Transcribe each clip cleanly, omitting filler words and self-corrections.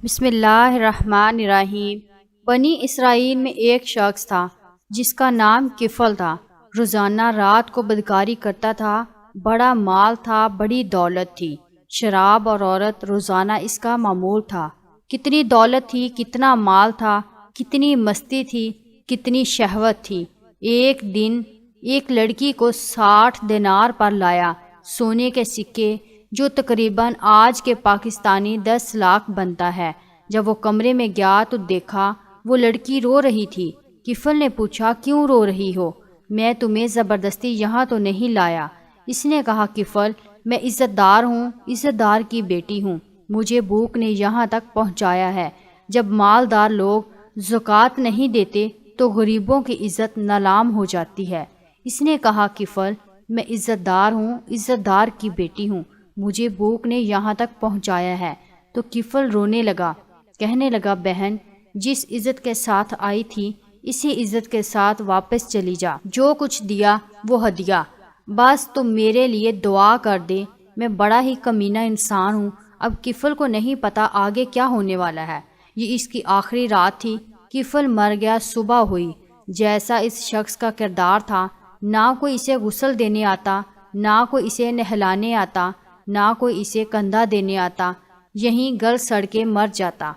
بسم اللہ الرحمن الرحیم۔ بنی اسرائیل میں ایک شخص تھا جس کا نام کفل تھا۔ روزانہ رات کو بدکاری کرتا تھا، بڑا مال تھا، بڑی دولت تھی، شراب اور عورت روزانہ اس کا معمول تھا۔ کتنی دولت تھی، کتنا مال تھا، کتنی مستی تھی، کتنی شہوت تھی۔ ایک دن ایک لڑکی کو 60 دینار پر لایا، سونے کے سکے، جو تقریباً آج کے پاکستانی 10 لاکھ بنتا ہے۔ جب وہ کمرے میں گیا تو دیکھا وہ لڑکی رو رہی تھی۔ کفل نے پوچھا، کیوں رو رہی ہو؟ میں تمہیں زبردستی یہاں تو نہیں لایا۔ اس نے کہا، کفل، میں عزت دار ہوں، عزت دار کی بیٹی ہوں، مجھے بھوک نے یہاں تک پہنچایا ہے۔ جب مالدار لوگ زکوٰۃ نہیں دیتے تو غریبوں کی عزت نیلام ہو جاتی ہے۔ اس نے کہا، کفل، میں عزت دار ہوں، عزت دار کی بیٹی ہوں، مجھے بھوک نے یہاں تک پہنچایا ہے۔ تو کفل رونے لگا، کہنے لگا، بہن، جس عزت کے ساتھ آئی تھی اسی عزت کے ساتھ واپس چلی جا۔ جو کچھ دیا وہ ہدیہ، بس تم میرے لیے دعا کر دے، میں بڑا ہی کمینہ انسان ہوں۔ اب کفل کو نہیں پتا آگے کیا ہونے والا ہے۔ یہ اس کی آخری رات تھی۔ کفل مر گیا، صبح ہوئی۔ جیسا اس شخص کا کردار تھا، نہ کوئی اسے غسل دینے آتا، نہ کوئی اسے نہلانے آتا، نہ کوئی اسے کندھا دینے آتا، یہیں گل سڑ کے مر جاتا۔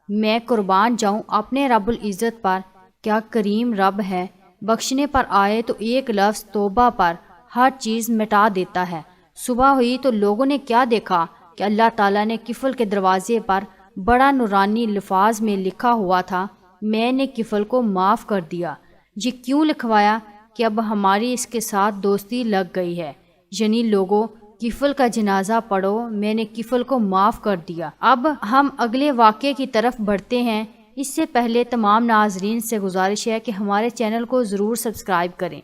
میں قربان جاؤں اپنے رب العزت پر، کیا کریم رب ہے، بخشنے پر آئے تو ایک لفظ توبہ پر ہر چیز مٹا دیتا ہے۔ صبح ہوئی تو لوگوں نے کیا دیکھا کہ اللہ تعالیٰ نے کفل کے دروازے پر بڑا نورانی الفاظ میں لکھا ہوا تھا، میں نے کفل کو معاف کر دیا۔ یہ کیوں لکھوایا؟ کہ اب ہماری اس کے ساتھ دوستی لگ گئی ہے، یعنی لوگوں، کفل کا جنازہ پڑھو، میں نے کفل کو معاف کر دیا۔ اب ہم اگلے واقعے کی طرف بڑھتے ہیں۔ اس سے پہلے تمام ناظرین سے گزارش ہے کہ ہمارے چینل کو ضرور سبسکرائب کریں۔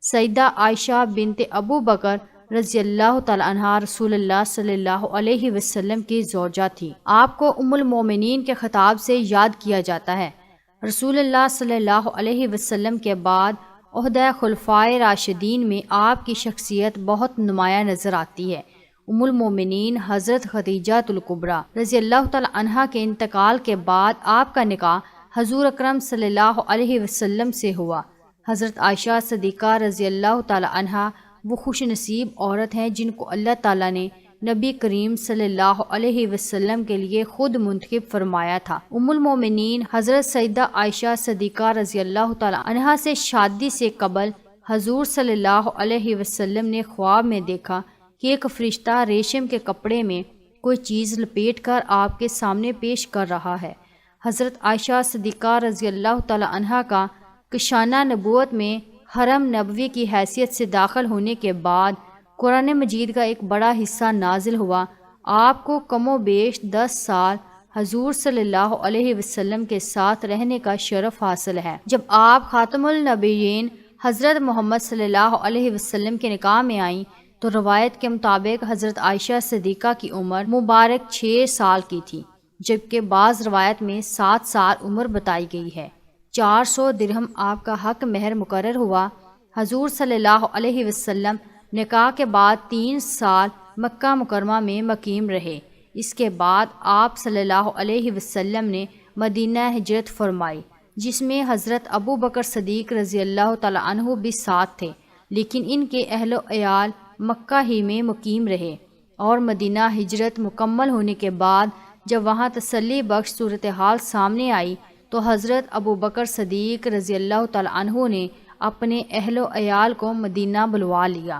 سیدہ عائشہ بنت ابو بکر رضی اللہ تعالی عنہا رسول اللہ صلی اللہ علیہ وسلم کی زوجہ تھی۔ آپ کو ام المومنین کے خطاب سے یاد کیا جاتا ہے۔ رسول اللہ صلی اللہ علیہ وسلم کے بعد عہدہ خلفائے راشدین میں آپ کی شخصیت بہت نمایاں نظر آتی ہے۔ ام المومنین حضرت خدیجہ الکبریٰ رضی اللہ تعالی عنہا کے انتقال کے بعد آپ کا نکاح حضور اکرم صلی اللہ علیہ وسلم سے ہوا۔ حضرت عائشہ صدیقہ رضی اللہ تعالی عنہا وہ خوش نصیب عورت ہیں جن کو اللہ تعالیٰ نے نبی کریم صلی اللہ علیہ وسلم کے لیے خود منتخب فرمایا تھا۔ ام المومنین حضرت سیدہ عائشہ صدیقہ رضی اللہ تعالی عنہا سے شادی سے قبل حضور صلی اللہ علیہ وسلم نے خواب میں دیکھا کہ ایک فرشتہ ریشم کے کپڑے میں کوئی چیز لپیٹ کر آپ کے سامنے پیش کر رہا ہے۔ حضرت عائشہ صدیقہ رضی اللہ تعالی عنہا کا کشانہ نبوت میں حرم نبوی کی حیثیت سے داخل ہونے کے بعد قرآن مجید کا ایک بڑا حصہ نازل ہوا۔ آپ کو کم و بیش 10 سال حضور صلی اللہ علیہ وسلم کے ساتھ رہنے کا شرف حاصل ہے۔ جب آپ خاتم النبیین حضرت محمد صلی اللہ علیہ وسلم کے نکاح میں آئیں تو روایت کے مطابق حضرت عائشہ صدیقہ کی عمر مبارک 6 سال کی تھی، جبکہ بعض روایت میں 7 سال عمر بتائی گئی ہے۔ 400 درہم آپ کا حق مہر مقرر ہوا۔ حضور صلی اللہ علیہ وسلم نکاح کے بعد 3 سال مکہ مکرمہ میں مقیم رہے۔ اس کے بعد آپ صلی اللہ علیہ وسلم نے مدینہ ہجرت فرمائی، جس میں حضرت ابو بکر صدیق رضی اللہ تعالی عنہ بھی ساتھ تھے، لیکن ان کے اہل و عیال مکہ ہی میں مقیم رہے۔ اور مدینہ ہجرت مکمل ہونے کے بعد جب وہاں تسلی بخش صورتحال سامنے آئی تو حضرت ابو بکر صدیق رضی اللہ تعالی عنہ نے اپنے اہل و عیال کو مدینہ بلوا لیا۔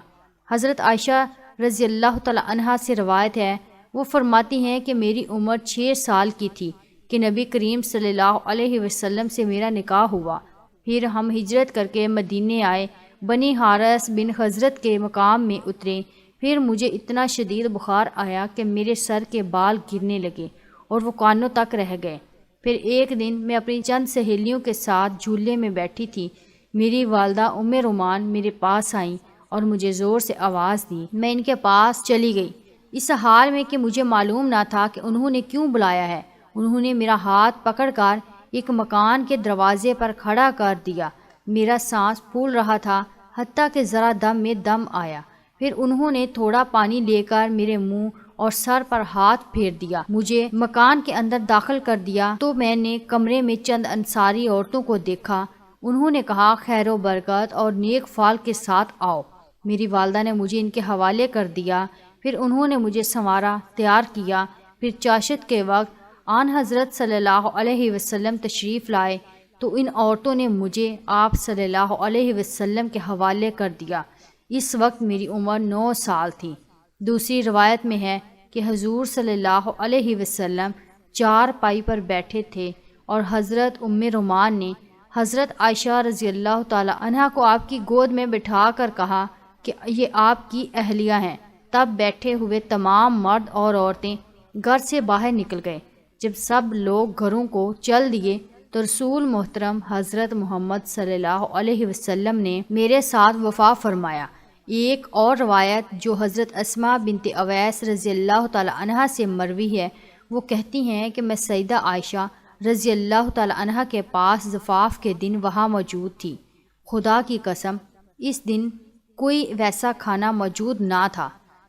حضرت عائشہ رضی اللہ تعالی عنہا سے روایت ہے، وہ فرماتی ہیں کہ میری عمر 6 سال کی تھی کہ نبی کریم صلی اللہ علیہ وسلم سے میرا نکاح ہوا۔ پھر ہم ہجرت کر کے مدینے آئے، بنی حارث بن حضرت کے مقام میں اترے۔ پھر مجھے اتنا شدید بخار آیا کہ میرے سر کے بال گرنے لگے اور وہ کانوں تک رہ گئے۔ پھر ایک دن میں اپنی چند سہیلیوں کے ساتھ جھولے میں بیٹھی تھی، میری والدہ ام رومان میرے پاس آئیں اور مجھے زور سے آواز دی۔ میں ان کے پاس چلی گئی، اس حال میں کہ مجھے معلوم نہ تھا کہ انہوں نے کیوں بلایا ہے۔ انہوں نے میرا ہاتھ پکڑ کر ایک مکان کے دروازے پر کھڑا کر دیا۔ میرا سانس پھول رہا تھا، حتیٰ کہ ذرا دم میں دم آیا۔ پھر انہوں نے تھوڑا پانی لے کر میرے منہ اور سر پر ہاتھ پھیر دیا۔ مجھے مکان کے اندر داخل کر دیا تو میں نے کمرے میں چند انصاری عورتوں کو دیکھا۔ انہوں نے کہا خیر و برکت اور نیک فال کے ساتھ آؤ۔ میری والدہ نے مجھے ان کے حوالے کر دیا، پھر انہوں نے مجھے سنوارا، تیار کیا۔ پھر چاشت کے وقت آن حضرت صلی اللہ علیہ وسلم تشریف لائے تو ان عورتوں نے مجھے آپ صلی اللہ علیہ وسلم کے حوالے کر دیا۔ اس وقت میری عمر 9 سال تھی۔ دوسری روایت میں ہے کہ حضور صلی اللہ علیہ وسلم چارپائی پر بیٹھے تھے اور حضرت ام رومان نے حضرت عائشہ رضی اللہ تعالی عنہا کو آپ کی گود میں بٹھا کر کہا کہ یہ آپ کی اہلیہ ہیں۔ تب بیٹھے ہوئے تمام مرد اور عورتیں گھر سے باہر نکل گئے۔ جب سب لوگ گھروں کو چل دیے تو رسول محترم حضرت محمد صلی اللہ علیہ وسلم نے میرے ساتھ وفا فرمایا۔ ایک اور روایت جو حضرت اسماء بنت اویس رضی اللہ تعالی عنہا سے مروی ہے، وہ کہتی ہیں کہ میں سیدہ عائشہ رضی اللہ تعالی عنہا کے پاس زفاف کے دن وہاں موجود تھی۔ خدا کی قسم اس دن کوئی ویسا کھانا موجود نہ تھا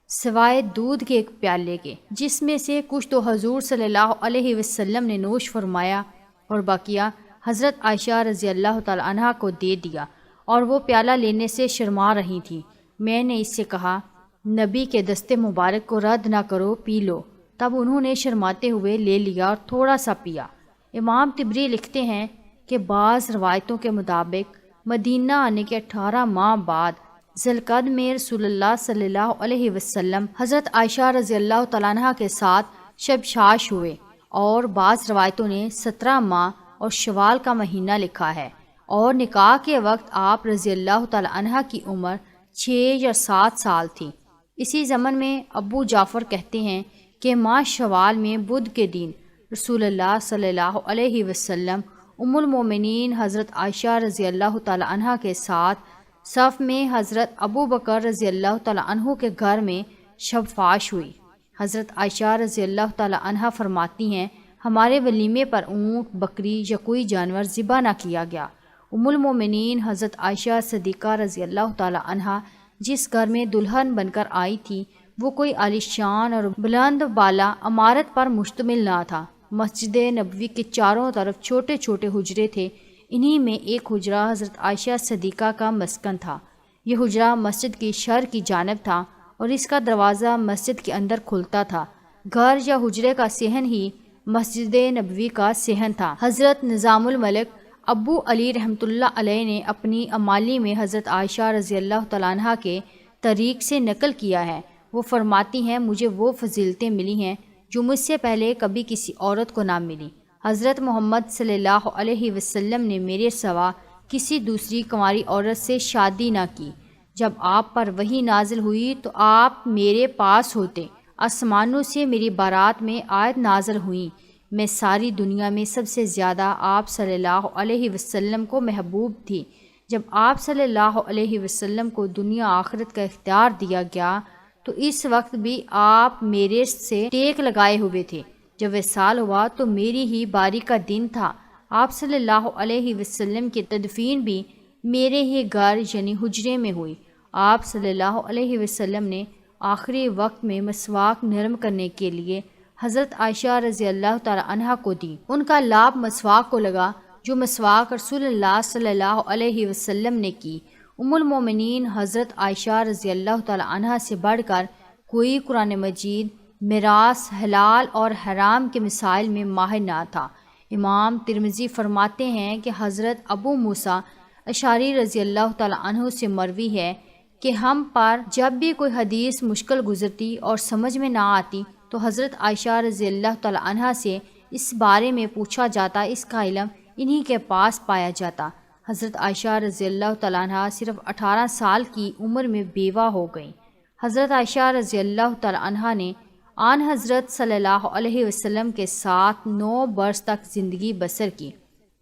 سوائے دودھ کے ایک پیالے کے، جس میں سے کچھ تو حضور صلی اللہ علیہ وسلم نے نوش فرمایا اور بقیہ حضرت عائشہ رضی اللہ تعالی عنہا کو دے دیا، اور وہ پیالہ لینے سے شرما رہی تھی۔ میں نے اس سے کہا نبی کے دستے مبارک کو رد نہ کرو، پی لو۔ تب انہوں نے شرماتے ہوئے لے لیا اور تھوڑا سا پیا۔ امام طبری لکھتے ہیں کہ بعض روایتوں کے مطابق مدینہ آنے کے 18 ماہ بعد ذوالقعدہ میں رسول اللہ صلی اللہ علیہ وسلم حضرت عائشہ رضی اللہ تعالیٰ عنہ کے ساتھ شب شاش ہوئے، اور بعض روایتوں نے 17 ماہ اور شوال کا مہینہ لکھا ہے، اور نکاح کے وقت آپ رضی اللہ تعالیٰ عنہ کی عمر 6 یا 7 سال تھی۔ اسی زمن میں ابو جعفر کہتے ہیں کہ ماہ شوال میں بدھ کے دن رسول اللہ صلی اللہ علیہ وسلم ام المومنین حضرت عائشہ رضی اللہ تعالیٰ عنہ کے ساتھ صف میں حضرت ابو بکر رضی اللہ تعالیٰ عنہ کے گھر میں شب فاش ہوئی۔ حضرت عائشہ رضی اللہ تعالیٰ عنہ فرماتی ہیں ہمارے ولیمے پر اونٹ، بکری یا کوئی جانور ذبح نہ کیا گیا۔ ام المومنین حضرت عائشہ صدیقہ رضی اللہ تعالیٰ عنہ جس گھر میں دلہن بن کر آئی تھی وہ کوئی عالیشان اور بلند بالا عمارت پر مشتمل نہ تھا۔ مسجد نبوی کے چاروں طرف چھوٹے چھوٹے حجرے تھے، انہی میں ایک حجرہ حضرت عائشہ صدیقہ کا مسکن تھا۔ یہ حجرہ مسجد کی شرق کی جانب تھا اور اس کا دروازہ مسجد کے اندر کھلتا تھا۔ گھر یا حجرے کا صحن ہی مسجد نبوی کا صحن تھا۔ حضرت نظام الملک ابو علی رحمۃ اللہ علیہ نے اپنی امالی میں حضرت عائشہ رضی اللہ تعالیٰ عنہ کے طریق سے نقل کیا ہے۔ وہ فرماتی ہیں مجھے وہ فضیلتیں ملی ہیں جو مجھ سے پہلے کبھی کسی عورت کو نہ ملی۔ حضرت محمد صلی اللہ علیہ وسلم نے میرے سوا کسی دوسری کنواری عورت سے شادی نہ کی۔ جب آپ پر وحی نازل ہوئی تو آپ میرے پاس ہوتے، آسمانوں سے میری بارات میں آیت نازل ہوئیں، میں ساری دنیا میں سب سے زیادہ آپ صلی اللہ علیہ وسلم کو محبوب تھی۔ جب آپ صلی اللہ علیہ وسلم کو دنیا آخرت کا اختیار دیا گیا تو اس وقت بھی آپ میرے سے ٹیک لگائے ہوئے تھے۔ جب وصال ہوا تو میری ہی باری کا دن تھا۔ آپ صلی اللہ علیہ وسلم کی تدفین بھی میرے ہی گھر یعنی حجرے میں ہوئی۔ آپ صلی اللہ علیہ وسلم نے آخری وقت میں مسواک نرم کرنے کے لیے حضرت عائشہ رضی اللہ تعالی عنہ کو دی۔ ان کا لاب مسواک کو لگا جو مسواک رسول اللہ صلی اللہ علیہ وسلم نے کی۔ ام المومنین حضرت عائشہ رضی اللہ تعالی عنہ سے بڑھ کر کوئی قرآن مجید، میراث، حلال اور حرام کے مسائل میں ماہر نہ تھا۔ امام ترمذی فرماتے ہیں کہ حضرت ابو موسیٰ اشعری رضی اللہ تعالی عنہ سے مروی ہے کہ ہم پر جب بھی کوئی حدیث مشکل گزرتی اور سمجھ میں نہ آتی تو حضرت عائشہ رضی اللہ تعالی عنہ سے اس بارے میں پوچھا جاتا، اس کا علم انہی کے پاس پایا جاتا۔ حضرت عائشہ رضی اللہ تعالی عنہ صرف 18 سال کی عمر میں بیوہ ہو گئیں۔ حضرت عائشہ رضی اللہ تعالی عنہ نے آن حضرت صلی اللہ علیہ وسلم کے ساتھ 9 برس تک زندگی بسر کی۔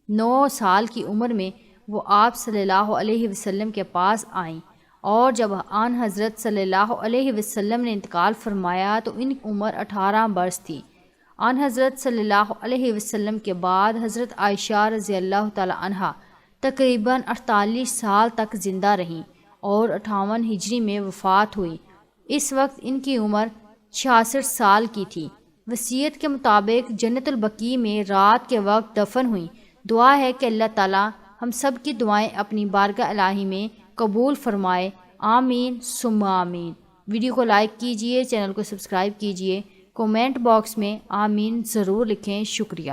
9 سال کی عمر میں وہ آپ صلی اللہ علیہ وسلم کے پاس آئیں، اور جب آن حضرت صلی اللہ علیہ وسلم نے انتقال فرمایا تو ان کی عمر 18 برس تھی۔ آن حضرت صلی اللہ علیہ وسلم کے بعد حضرت عائشہ رضی اللہ تعالی عنہ تقریباً 48 سال تک زندہ رہیں اور 58 ہجری میں وفات ہوئی۔ اس وقت ان کی عمر 66 سال کی تھی۔ وصیت کے مطابق جنت البقیع میں رات کے وقت دفن ہوئیں۔ دعا ہے کہ اللہ تعالیٰ ہم سب کی دعائیں اپنی بارگاہ الہی میں قبول فرمائے، آمین ثم آمین۔ ویڈیو کو لائک کیجئے، چینل کو سبسکرائب کیجئے، کومنٹ باکس میں آمین ضرور لکھیں۔ شکریہ۔